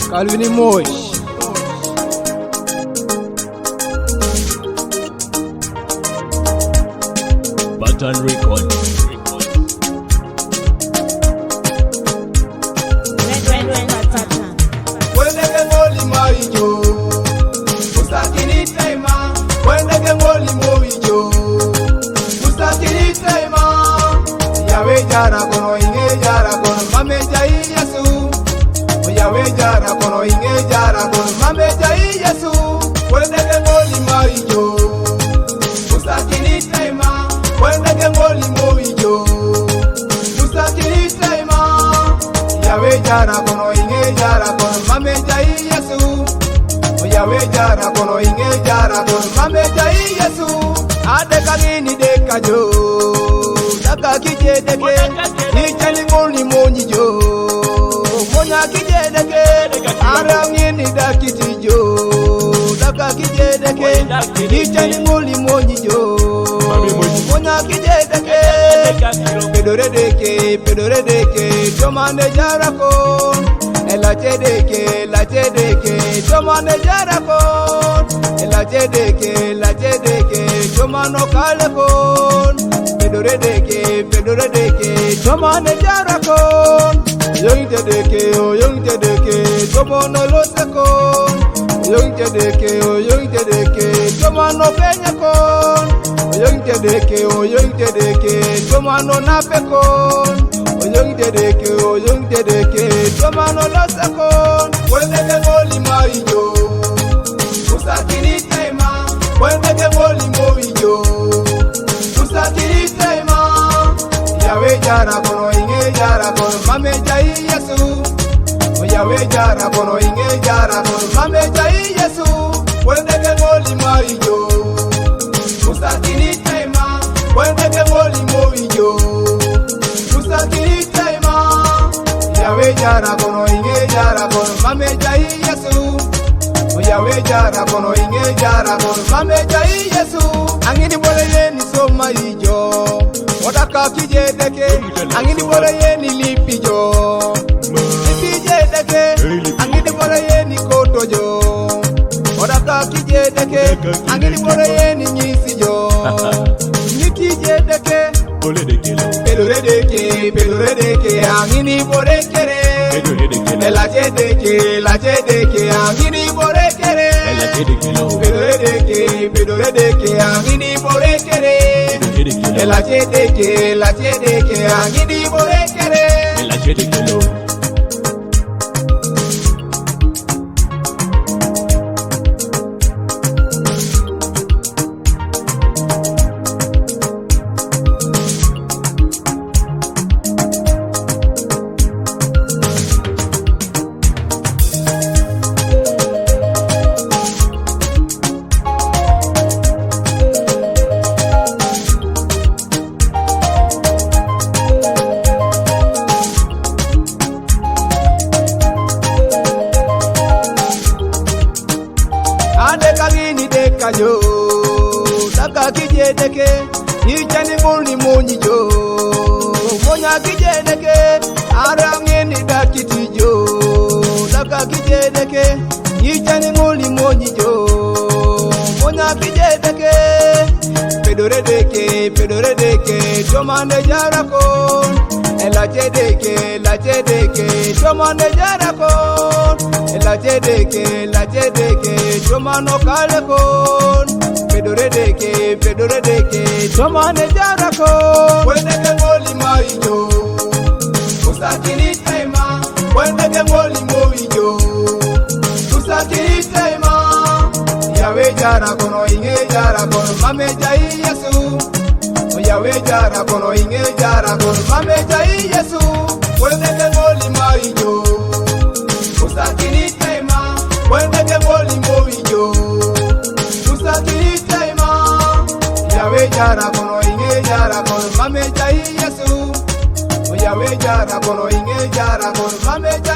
Calvin Mosh. Button Record. Jara kono inge jara kono mame jai Yesu. Oyawe jara kono inge jara kono mame jai Yesu. Wende ngoli maijo. Musakini tema. Wende ngoli moijo. Musakini tema. Oyawe jara kono inge jara kono mame jai Yesu. Oyawe jara kono inge jara kono mame jai Yesu. Ade kangini dekajo. Daka kijedeke, nichali ngoli monyijo. Monya kijedeke, arangini dakitijo. Daka kijedeke, nichali ngoli monyijo. Monya kijedeke, pedoredeke, tomane jarakon. La chedeke, tomane jarakon. La chedeke, tomano kalekon. Pedoredeke, tomane jarakon. Young tedeke, tomono losekon. Young tedeke, tomano penyakon. Young tedeke, tomano napekon. Young tedeke, tomano losekon. Wende ngoli maijo. Musakini tema, wende ngoli moijo. Musakini tema, Yawe jara kono inge jara kono mame jai Yesu. Yawe jara kono inge jara kono mame jai Yesu. Wende ngoli maijo. Musakini tema, wende ngoli moijo. Musakini tema, Yawe jara kono inge jara kono mame jai Yesu. Yawe jara kono inge jara kono mame jai Yesu. Angini bole yeni soma ijo. Odaka kijedeke, angini bole yeni lipijo. Lipijedeke, angini bole yeni kotojo. Odaka kijedeke, angini bole yeni nyisijo. Nikijedeke, pedoredeke, angini bole kere. La chedeke, angini bole kere. Pedoredeke, angini bole kere. La chedeke, angini bole kere. Ade kangini dekajo. Daka kijedeke, nichali ngoli monyijo. Monya kijedeke, arangini dakitijo. Daka kijedeke, nichali ngoli monyijo. Monya kijedeke, pedoredeke, tomane jarakon. La chedeke, tomane jarakon. La chedeke, tomano kalekon. Pedoredeke, tomane jarakon. Wende ngoli maijo. Musakini tema, wende ngoli moijo. Musakini tema, Yawe jara kono inge jara kono mame jai Yesu. Yawe jara kono inge jara kono mame jai Yesu. Wende ngoli maijo. Musakini tema, wende ngoli moijo. Musakini tema, Yawe jara kono inge jara kono mame jai Yesu. Yawe jara kono inge jara kono mame jai